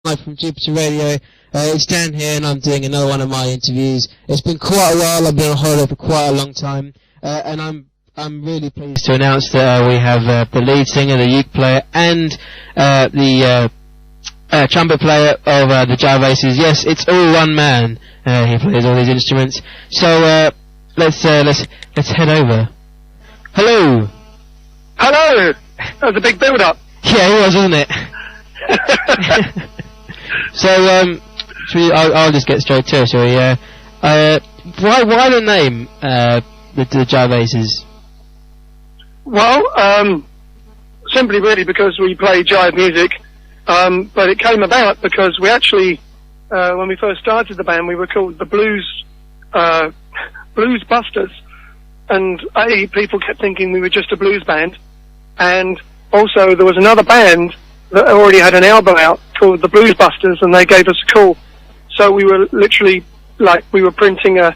Mike from Jupiter Radio. It's Dan here, and I'm doing another one of my interviews. It's been quite a while. I've been on holiday for quite a long time, and I'm really pleased to announce that we have the lead singer, the uke player, and the trumpet player of the Jive Aces. Yes, it's all one man. He plays all these instruments. So let's head over. Hello. Hello. That was a big build-up. Yeah, it was, wasn't it? So, I'll just get straight to it, shall we? Why the name, the Jive Aces? Well, simply really because we play jive music, but it came about because we actually, when we first started the band, we were called the Blues Busters, and people kept thinking we were just a blues band, and also there was another band that already had an album out called the Blues Busters, and they gave us a call. So we were literally like we were printing a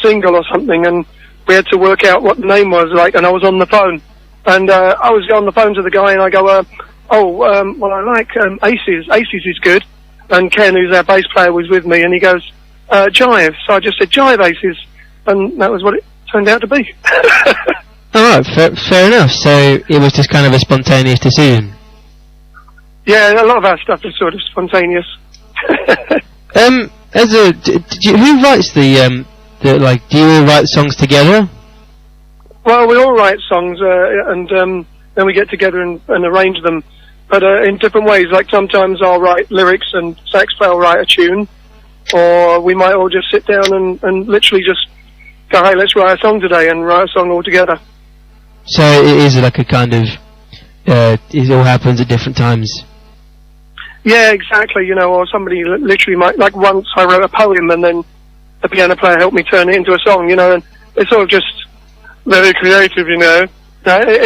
single or something, and we had to work out what the name was like. And I was on the phone, and I was on the phone to the guy, and I go, well, I like Aces. Aces is good. And Ken, who's our bass player, was with me, and he goes, Jive. So I just said Jive Aces, and that was what it turned out to be. All right, fair enough. So it was just kind of a spontaneous decision. Yeah, a lot of our stuff is sort of spontaneous. Who writes the do you all write songs together? Well, we all write songs, and then we get together and arrange them, but in different ways. Like sometimes I'll write lyrics and sax player will write a tune, or we might all just sit down and literally just go, hey, let's write a song today, and write a song all together. So it is like a kind of, it all happens at different times. Yeah, exactly, or somebody literally might, like once I wrote a poem and then the piano player helped me turn it into a song, and it's sort of just very creative, it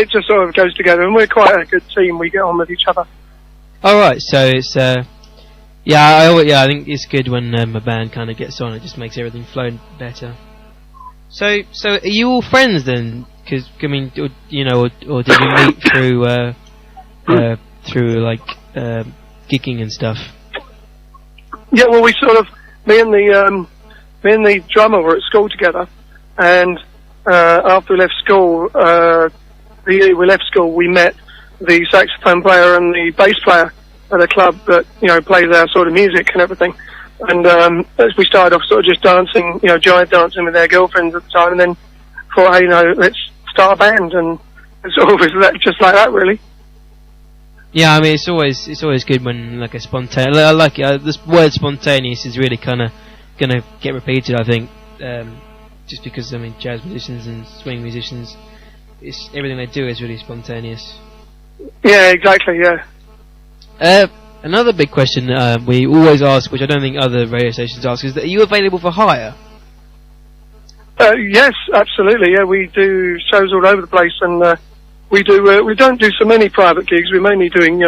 just sort of goes together, and we're quite a good team, we get on with each other. Alright, so it's, I think it's good when a band kind of gets on, it just makes everything flow better. So are you all friends then? Because, I mean, or did you meet through like, gigging and stuff? Yeah, well, we sort of, me and the drummer were at school together, and after we left school, we met the saxophone player and the bass player at a club that plays our sort of music and everything. And as we started off sort of just dancing, jive dancing with their girlfriends at the time, and then thought, hey, let's start a band, and it's always just like that, really. Yeah, I mean, it's always good when like a spontaneous. I like it. This word spontaneous is really kind of gonna get repeated, I think, just because I mean, jazz musicians and swing musicians, everything they do is really spontaneous. Yeah, exactly. Yeah. Another big question we always ask, which I don't think other radio stations ask, is that are you available for hire? Yes, absolutely. Yeah, we do shows all over the place, and we don't do so many private gigs. We're mainly doing,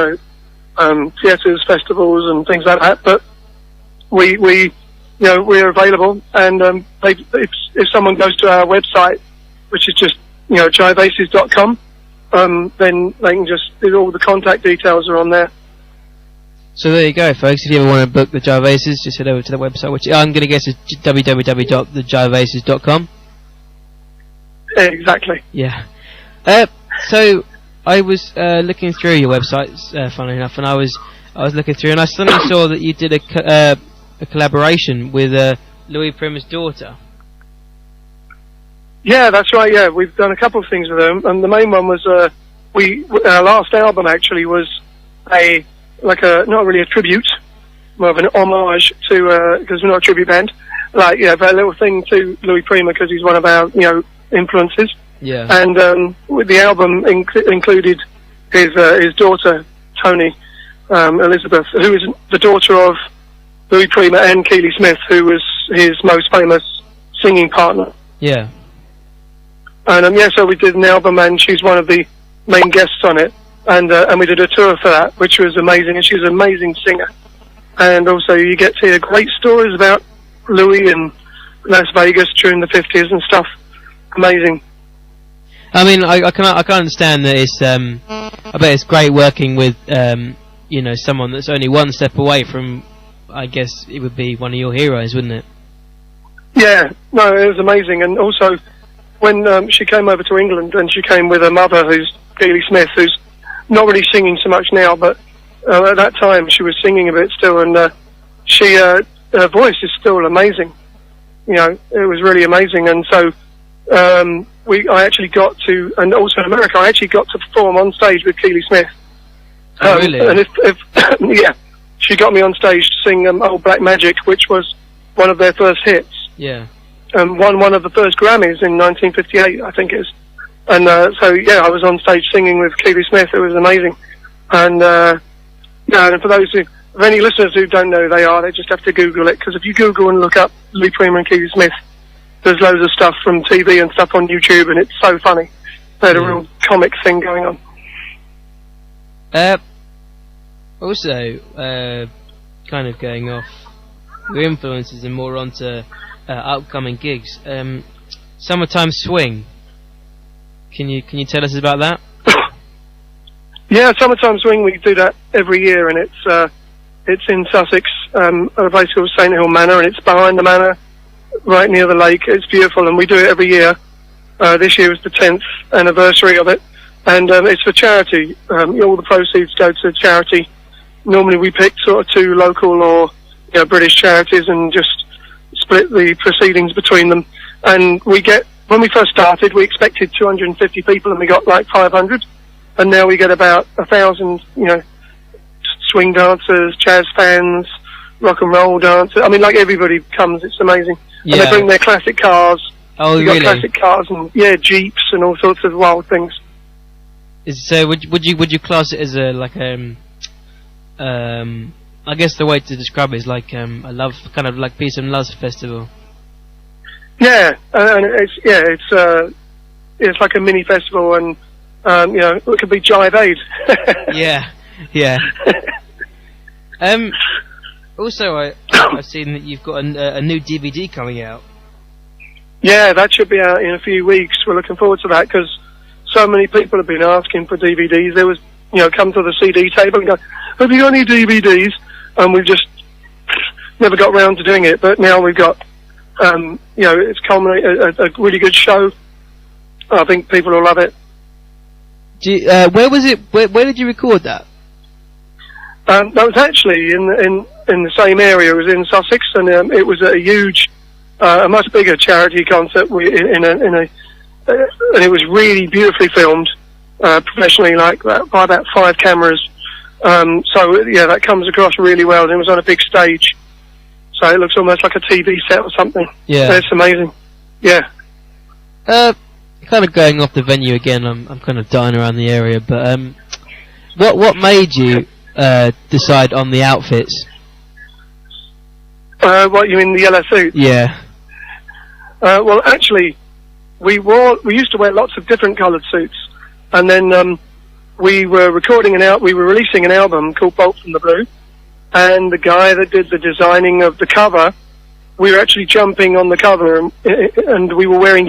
theatres, festivals, and things like that. But we're available. And if someone goes to our website, which is just jiveaces.com, then they can all the contact details are on there. So there you go, folks. If you ever want to book the Jive Aces, just head over to the website, which I'm going to guess is www.thejiveaces.com. Exactly. Yeah. So I was looking through your websites, funnily enough, and I was looking through, and I suddenly saw that you did a collaboration with Louis Prima's daughter. Yeah, that's right. Yeah, we've done a couple of things with them, and the main one was our last album actually was not really a tribute, more of an homage to because we're not a tribute band, but a little thing to Louis Prima because he's one of our influences. Yeah. And with the album included his daughter Tony Elizabeth, who is the daughter of Louis Prima and Keely Smith, who was his most famous singing partner. Yeah. And so we did an album, and she's one of the main guests on it. And we did a tour for that, which was amazing. And she's an amazing singer. And also, you get to hear great stories about Louis and Las Vegas during the 50s and stuff. Amazing. I mean, I can understand that it's. I bet it's great working with you know, someone that's only one step away from, I guess it would be one of your heroes, wouldn't it? Yeah, no, it was amazing. And also, when she came over to England, and she came with her mother, who's Keely Smith, who's not really singing so much now, but at that time she was singing a bit still, and her voice is still amazing. You know, it was really amazing. And so I actually got to, and also in America, I actually got to perform on stage with Keely Smith. Really? And if yeah, she got me on stage to sing Old Black Magic, which was one of their first hits. Yeah. Won one of the first Grammys in 1958, I think it is. And so, yeah, I was on stage singing with Keely Smith. It was amazing. And, and for those of any listeners who don't know who they are, they just have to Google it, because if you Google and look up Lee Prima and Keely Smith, there's loads of stuff from TV and stuff on YouTube, and it's so funny. They had a real comic thing going on. Also, kind of going off your influences and more onto upcoming gigs. Summertime Swing. Can you tell us about that? Yeah, Summertime Swing. We do that every year, and it's in Sussex, at a place called St Hill Manor, and it's behind the manor, right near the lake. It's beautiful, and we do it every year. This year was the 10th anniversary of it, and it's for charity. All the proceeds go to charity. Normally, we pick sort of 2 local or British charities and just split the proceedings between them. And we get, when we first started, we expected 250 people, and we got like 500. And now we get about 1,000, swing dancers, jazz fans, rock and roll dancers. I mean, like, everybody comes. It's amazing. Yeah. And they bring their classic cars. Oh, we really? got classic cars and Jeeps and all sorts of wild things. So would you class it as a I guess the way to describe it is like a love, kind of like peace and love festival. Yeah, and it's like a mini festival, and it could be Jive Aces. yeah. Also, I've seen that you've got a new DVD coming out. Yeah, that should be out in a few weeks. We're looking forward to that, because so many people have been asking for DVDs. There was, come to the CD table and go, have you got any DVDs? And we've just never got round to doing it. But now we've got, it's culminated a really good show. I think people will love it. Where was it? Where did you record that? That was actually in the same area. It was in Sussex, and it was a huge, a much bigger charity concert. And it was really beautifully filmed, professionally, like by about 5 cameras. So yeah, that comes across really well. And it was on a big stage, so it looks almost like a TV set or something. Yeah, it's amazing. Yeah. Kind of going off the venue again. I'm kind of dying around the area, but what made you decide on the outfits? What, you mean the yellow suit? Yeah. Well, actually, we used to wear lots of different coloured suits, and then we were releasing an album called Bolt from the Blue, and the guy that did the designing of the cover, we were actually jumping on the cover, and we were wearing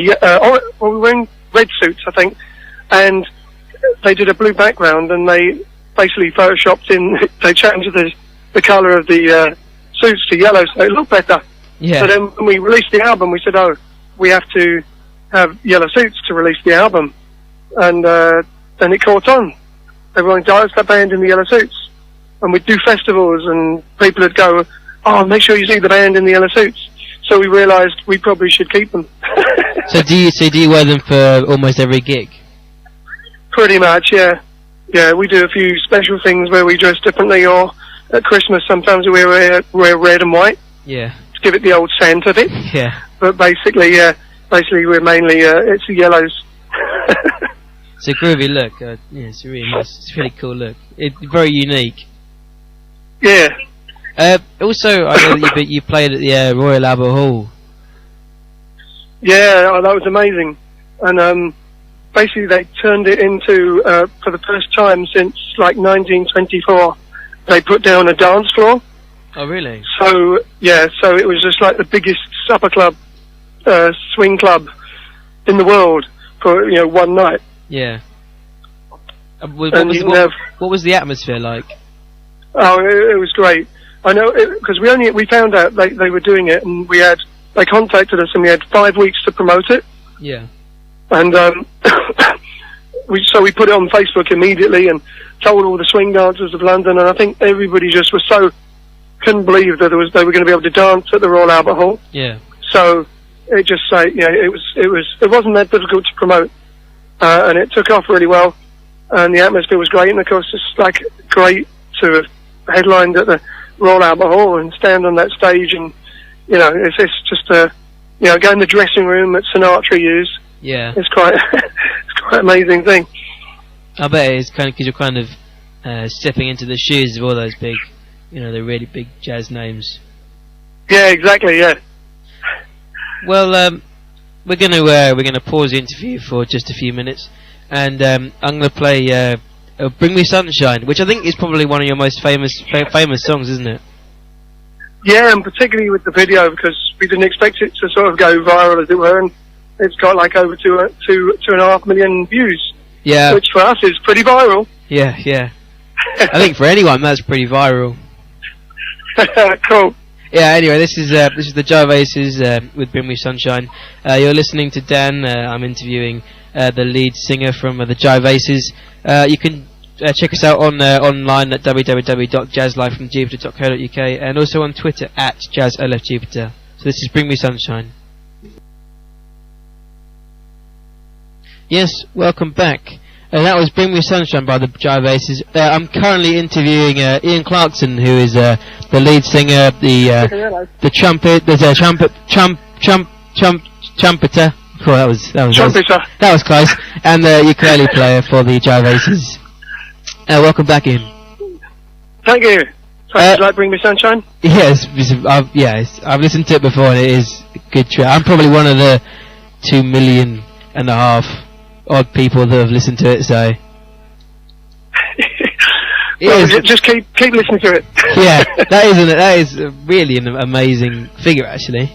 red suits, I think, and they did a blue background, and they basically photoshopped in. They changed the colour of the suits to yellow, so it looked better. Yeah. So then when we released the album, we said, we have to have yellow suits to release the album, and it caught on. Everyone dives that band in the yellow suits, and we'd do festivals, and people would go, make sure you see the band in the yellow suits. So we realised we probably should keep them. So do you wear them for almost every gig? Pretty much, yeah. Yeah, we do a few special things where we dress differently, or at Christmas sometimes we wear red and white. Yeah. To give it the old Santa bit. Yeah. But basically we're mainly, it's the yellows. It's a groovy look. It's really nice. It's a really cool look. It's very unique. Yeah. Also, I know that you played at the Royal Albert Hall. Yeah, that was amazing. And basically they turned it into, for the first time since like 1924, they put down a dance floor. Oh, really? So it was just like the biggest supper club, swing club in the world for, one night. Yeah. What was the atmosphere like? Oh, it was great. I know, because we found out they were doing it, and they contacted us, and we had 5 weeks to promote it. Yeah. And we put it on Facebook immediately and told all the swing dancers of London, and I think everybody just was couldn't believe that they were going to be able to dance at the Royal Albert Hall. Yeah. So it just it wasn't that difficult to promote, and it took off really well, and the atmosphere was great, and of course it's like great to have headlined at the Royal Albert Hall and stand on that stage, and it's just go in the dressing room that Sinatra used. Yeah. It's quite it's quite an amazing thing. I bet it's kind of because you're kind of stepping into the shoes of all those big, the really big jazz names. Yeah, exactly. Yeah. Well, we're gonna pause the interview for just a few minutes, and I'm gonna play "Bring Me Sunshine," which I think is probably one of your most famous songs, isn't it? Yeah, and particularly with the video, because we didn't expect it to sort of go viral, as it were, and it's got like over 2.5 million views. Yeah. Which for us is pretty viral. Yeah, yeah. I think for anyone that's pretty viral. Cool. Yeah. Anyway, this is the Jive Aces with "Bring Me Sunshine." You're listening to Dan. I'm interviewing the lead singer from the Jive Aces. You can check us out online at www.jazzlifefromjupiter.co.uk and also on Twitter at JazzLFJupiter. So this is "Bring Me Sunshine." Yes, welcome back. That was "Bring Me Sunshine" by the Jive Aces. I'm currently interviewing Ian Clarkson, who is the lead singer, the trumpet. There's a trumpeter. Oh, that was close. And the ukulele player for the Jive Aces. Welcome back, Ian. Thank you. So, did you like "Bring Me Sunshine"? Yes, I've listened to it before, and it is a good track. I'm probably one of the 2.5 million odd people that have listened to it, so just keep listening to it. Yeah, that is really an amazing figure, actually.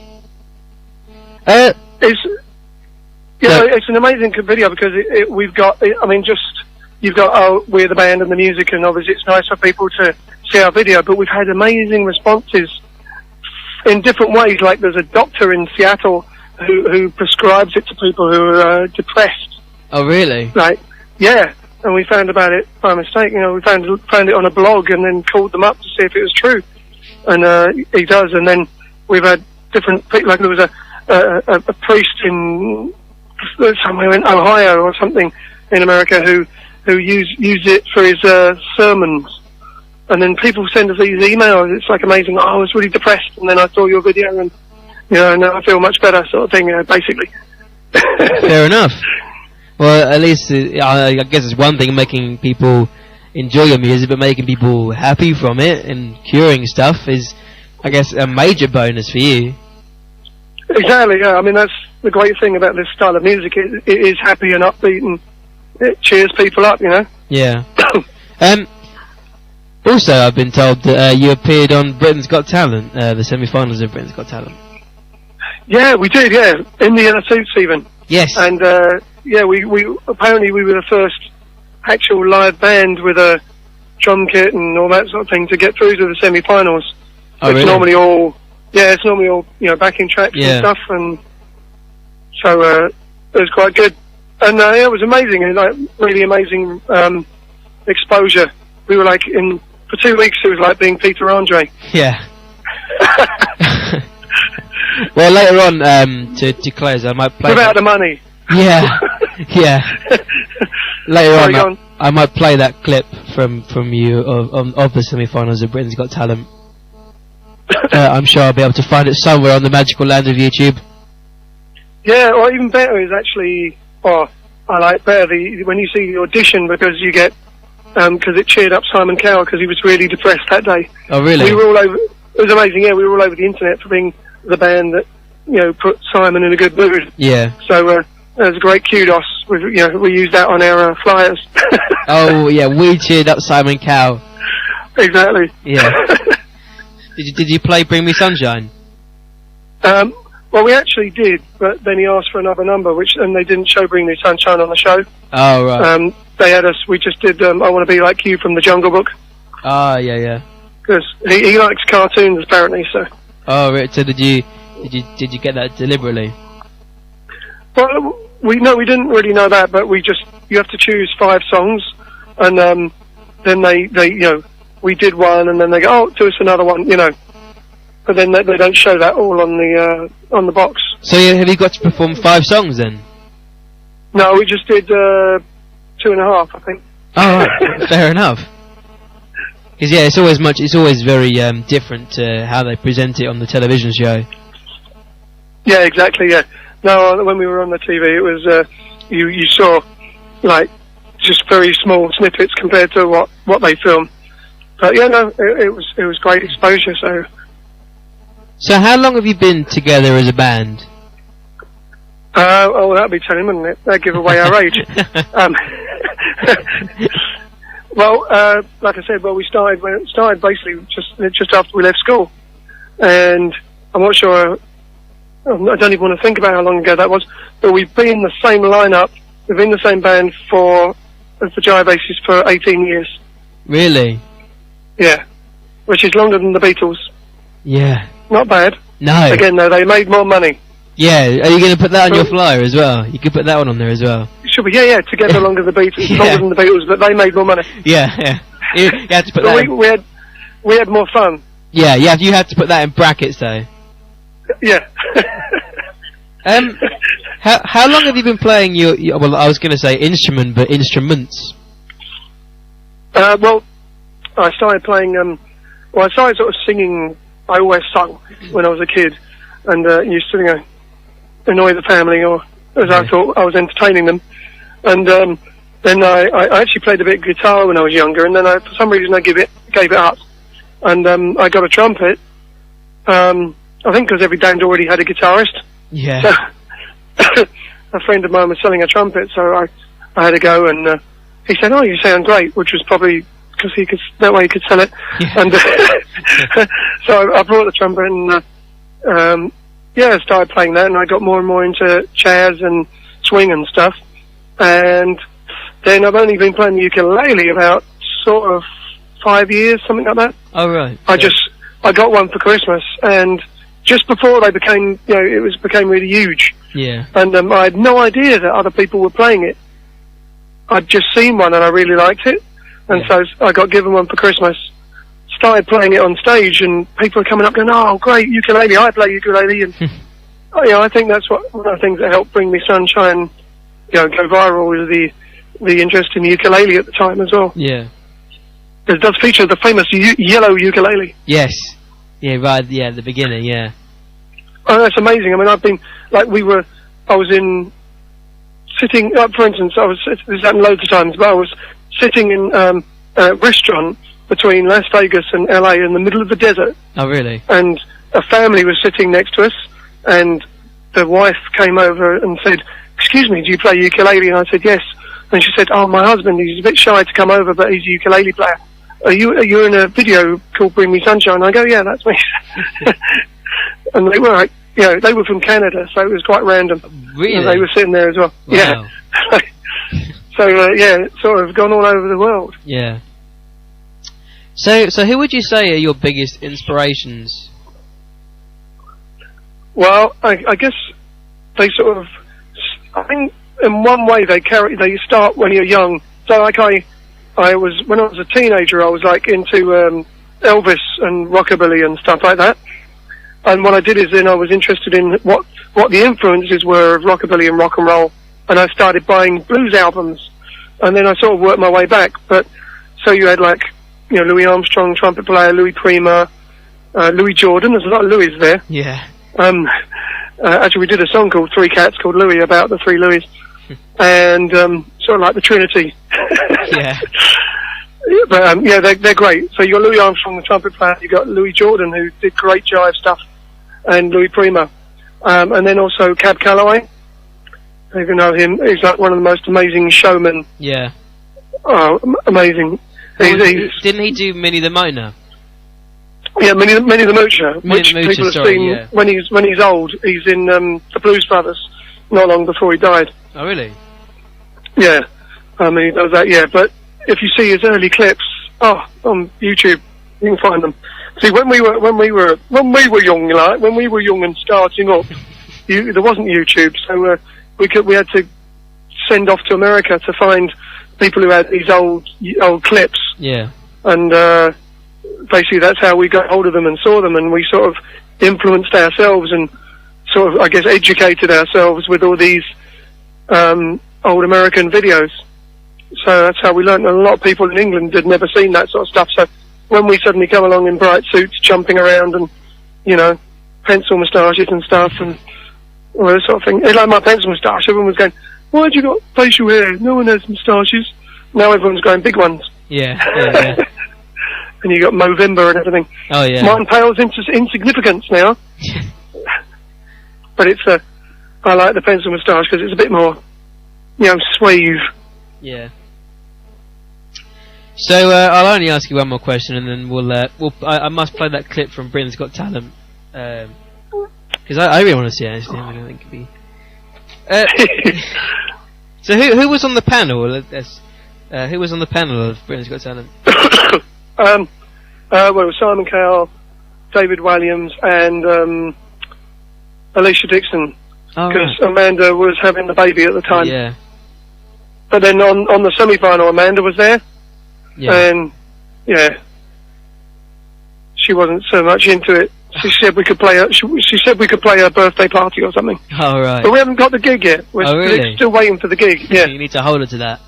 It's an amazing video, because you've got we're the band and the music, and obviously it's nice for people to see our video, but we've had amazing responses in different ways. Like there's a doctor in Seattle who prescribes it to people who are depressed. Oh, really? Like, yeah, and we found about it by mistake. We found it on a blog and then called them up to see if it was true. And he does. And then we've had different people. Like there was a priest in somewhere in Ohio or something in America who used it for his sermons. And then people send us these emails. It's like amazing. I was really depressed, and then I saw your video, and now I feel much better, sort of thing. Basically. Fair enough. Well, at least I guess it's one thing making people enjoy your music, but making people happy from it and curing stuff is, I guess, a major bonus for you. Exactly. Yeah. I mean, that's the great thing about this style of music. It is happy and upbeat, and it cheers people up. Yeah. Also, I've been told that you appeared on Britain's Got Talent, the semi-finals of Britain's Got Talent. Yeah, we did. Yeah, in the inner suits even. Yes. And we apparently we were the first actual live band with a drum kit and all that sort of thing to get through to the semi-finals. Oh, really? It's normally all backing tracks and stuff, and so it was quite good. And it was amazing, really amazing exposure. We were for 2 weeks. It was like being Peter Andre. Yeah. Well, later on, to close, I might play without the money. Yeah, yeah. Later on, I might play that clip from you of the semi-finals of Britain's Got Talent. I'm sure I'll be able to find it somewhere on the magical land of YouTube. Yeah, or even better is actually, I like better when you see the audition, because you get because it cheered up Simon Cowell, because he was really depressed that day. Oh, really? We were all over. It was amazing. Yeah, we were all over the internet for being the band that put Simon in a good mood. Yeah. So that was a great kudos. We used that on our flyers. Oh yeah, we cheered up Simon Cowell. Exactly. Yeah. Did you play "Bring Me Sunshine"? Well, we actually did, but then he asked for another number, and they didn't show "Bring Me Sunshine" on the show. Oh, right. They had us. We just did "I Want to Be Like You" from the Jungle Book. Ah, yeah. Because he likes cartoons apparently. So. Oh, right. So did you get that deliberately? Well, we didn't really know that, but you have to choose 5 songs, and then they we did one, and then they go, oh, do us another one, but then they don't show that all on the box. So have you got to perform 5 songs then? No, we just did 2.5, I think. Oh, right. Fair enough. Because it's always very different to how they present it on the television show. Yeah, exactly. Yeah. No, when we were on the TV, it was you saw like just very small snippets compared to what they film. But yeah, no, it was great exposure. So how long have you been together as a band? Oh, that'd be telling, wouldn't it? That'd give away our age. Well, like I said, we started basically just after we left school, and I'm not sure. I don't even want to think about how long ago that was, but we've been in the same lineup, we've been in the same band as the Jive Aces for 18 years. Really? Yeah. Which is longer than the Beatles. Yeah. Not bad. No. Again, though, they made more money. Yeah. Are you going to put that on your flyer as well? You could put that one on there as well. Should be, yeah, together longer than the Beatles, longer than the Beatles, but they made more money. Yeah. You had to put that in. We had more fun. Yeah, you had to put that in brackets though. Yeah. How long have you been playing your well, I was going to say instrument, but instruments? Well, I started playing, I started sort of singing. I always sung when I was a kid, and used to annoy the family, or as I thought I was entertaining them. And then I actually played a bit of guitar when I was younger, and then for some reason I gave it up. And I got a trumpet, I think because every band already had a guitarist. Yeah. So a friend of mine was selling a trumpet, so I had to go, and he said, "Oh, you sound great," which was probably because that way he could sell it. Yeah. And so I brought the trumpet, and I started playing that, and I got more and more into jazz and swing and stuff. And then I've only been playing the ukulele about sort of 5 years, something like that. Oh, right. I got one for Christmas, and just before they became, became really huge. Yeah. And I had no idea that other people were playing it. I'd just seen one and I really liked it, and so I got given one for Christmas. Started playing it on stage, and people are coming up going, "Oh, great ukulele! I play ukulele," and I think that's one of the things that helped bring me Sunshine, go viral, was the interest in the ukulele at the time as well. Yeah. It does feature the famous yellow ukulele. Yes. Yeah, right. Yeah, at the beginning. Yeah. Oh, that's amazing. I mean, I was sitting, for instance, this happened loads of times, but I was sitting in a restaurant between Las Vegas and LA in the middle of the desert. Oh, really? And a family was sitting next to us, and the wife came over and said, "Excuse me, do you play ukulele?" And I said, "Yes." And she said, "Oh, my husband, he's a bit shy to come over, but he's a ukulele player. Are you in a video called Bring Me Sunshine?" I go, "Yeah, that's me." And they were they were from Canada, so it was quite random. Really? And they were sitting there as well. Wow. Yeah. So it's sort of gone all over the world. Yeah. So who would you say are your biggest inspirations? Well, I guess they sort of, I think in one way they start when you're young. So like I was, when I was a teenager, I was like into Elvis and rockabilly and stuff like that. And what I did is then I was interested in what the influences were of rockabilly and rock and roll, and I started buying blues albums, and then I sort of worked my way back. But so you had like, Louis Armstrong, trumpet player, Louis Prima, Louis Jordan. There's a lot of Louis there. Yeah. Actually, we did a song called Three Cats called Louis, about the three Louis, and sort of like the Trinity. Yeah. But they're great. So you got Louis Armstrong, the trumpet player. You got Louis Jordan, who did great jive stuff, and Louis Prima, and then also Cab Calloway. If you know him, he's like one of the most amazing showmen. Yeah. Oh, amazing. Didn't he do Minnie the Moaner? Yeah, Minnie the Moocher, which people have seen when he's old. He's in the Blues Brothers, not long before he died. Oh, really? Yeah, I mean, he does that. Yeah, but if you see his early clips, Oh, on YouTube, you can find them. See, when we were young, like when we were young and starting up, there wasn't YouTube, so we had to send off to America to find people who had these old clips. Yeah. And basically, that's how we got hold of them and saw them, and we sort of influenced ourselves and sort of, I guess, educated ourselves with all these old American videos. So that's how we learned. And a lot of people in England had never seen that sort of stuff. So when we suddenly come along in bright suits, jumping around and, you know, pencil moustaches and stuff and all that sort of thing. It's like my pencil moustache. Everyone was going, "Why have you got facial hair? No one has moustaches." Now everyone's growing big ones. Yeah. And you got Movember and everything. Oh, yeah. Mine pales into insignificance now. But I like the pencil moustache because it's a bit more, you know, suave. Yeah. So I'll only ask you one more question, and then I must play that clip from Britain's Got Talent, because I really want to see it. Actually, I don't think it'd be. So who was on the panel? Who was on the panel of Britain's Got Talent? Well, it was Simon Cowell, David Williams, and Alicia Dixon, because Amanda was having the baby at the time. Yeah. But then on the semi-final, Amanda was there. Yeah. And yeah, she wasn't so much into it. She said we could play her. She said we could play her birthday party or something. Oh, right. But we haven't got the gig yet. We're really? still waiting for the gig. Yeah. You need to hold her to that.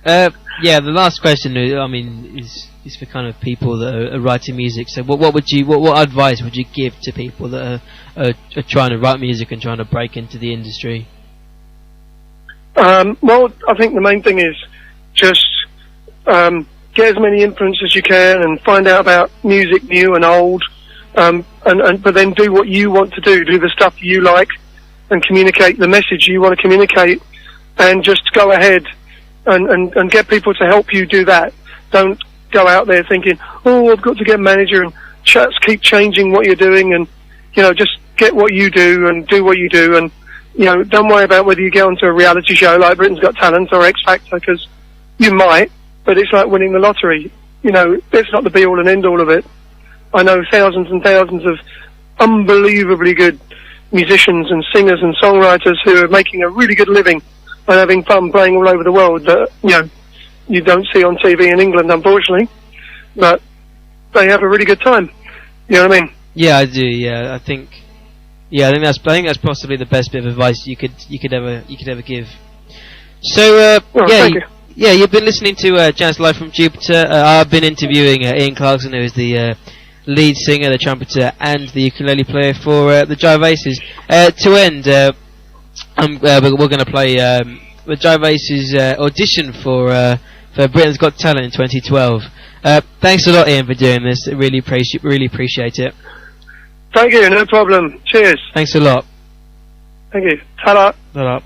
Yeah. Yeah. The last question, I mean, is for kind of people that are writing music. So what advice would you give to people that are trying to write music and trying to break into the industry? Well, I think the main thing is just get as many influences as you can and find out about music, new and old, but then do what you want to do the stuff you like, and communicate the message you want to communicate, and just go ahead and get people to help you do that. Don't go out there thinking, oh, I've got to get a manager and keep changing what you're doing, and, you know, just get what you do and do what you do, and, you know, don't worry about whether you get onto a reality show like Britain's Got Talent or X Factor, because you might, but it's like winning the lottery. You know, it's not the be-all and end-all of it. I know thousands and thousands of unbelievably good musicians and singers and songwriters who are making a really good living and having fun playing all over the world that, you know, you don't see on TV in England, unfortunately. But they have a really good time. You know what I mean? Yeah, I do. Yeah, I think that's possibly the best bit of advice you could ever give. So you've been listening to Jazz Live from Jupiter. I've been interviewing Ian Clarkson, who is the lead singer, the trumpeter, and the ukulele player for the Jive Aces. To end, we're going to play the Jive Aces audition for Britain's Got Talent in 2012. Thanks a lot, Ian, for doing this. I really appreciate it. Thank you, no problem. Cheers. Thanks a lot. Thank you. Ta-da. Ta-da.